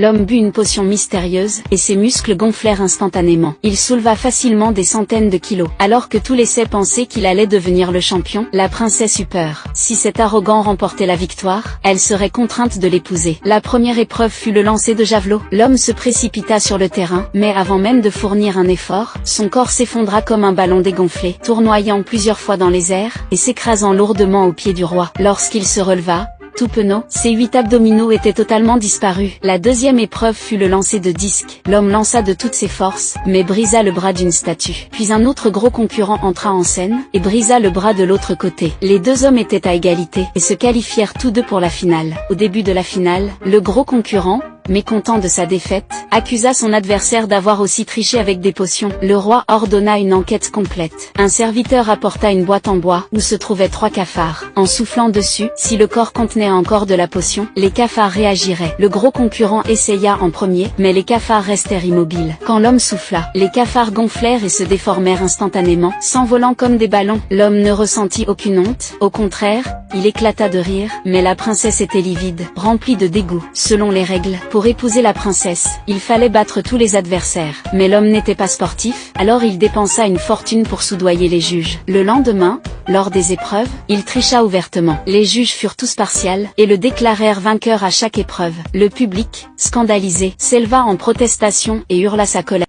L'homme but une potion mystérieuse, et ses muscles gonflèrent instantanément. Il souleva facilement des centaines de kilos. Alors que tout laissait penser qu'il allait devenir le champion, la princesse eut peur. Si cet arrogant remportait la victoire, elle serait contrainte de l'épouser. La première épreuve fut le lancer de javelot. L'homme se précipita sur le terrain, mais avant même de fournir un effort, son corps s'effondra comme un ballon dégonflé, tournoyant plusieurs fois dans les airs, et s'écrasant lourdement aux pieds du roi. Lorsqu'il se releva, tout penaud, ses 8 abdominaux étaient totalement disparus. La deuxième épreuve fut le lancer de disque. L'homme lança de toutes ses forces, mais brisa le bras d'une statue. Puis un autre gros concurrent entra en scène, et brisa le bras de l'autre côté. Les deux hommes étaient à égalité, et se qualifièrent tous deux pour la finale. Au début de la finale, le gros concurrent, mécontent de sa défaite, accusa son adversaire d'avoir aussi triché avec des potions. Le roi ordonna une enquête complète. Un serviteur apporta une boîte en bois, où se trouvaient 3 cafards. En soufflant dessus, si le corps contenait encore de la potion, les cafards réagiraient. Le gros concurrent essaya en premier, mais les cafards restèrent immobiles. Quand l'homme souffla, les cafards gonflèrent et se déformèrent instantanément, s'envolant comme des ballons. L'homme ne ressentit aucune honte, au contraire, il éclata de rire, mais la princesse était livide, remplie de dégoût. Selon les règles, pour épouser la princesse, il fallait battre tous les adversaires. Mais l'homme n'était pas sportif, alors il dépensa une fortune pour soudoyer les juges. Le lendemain, lors des épreuves, il tricha ouvertement. Les juges furent tous partials, et le déclarèrent vainqueur à chaque épreuve. Le public, scandalisé, s'éleva en protestation et hurla sa colère.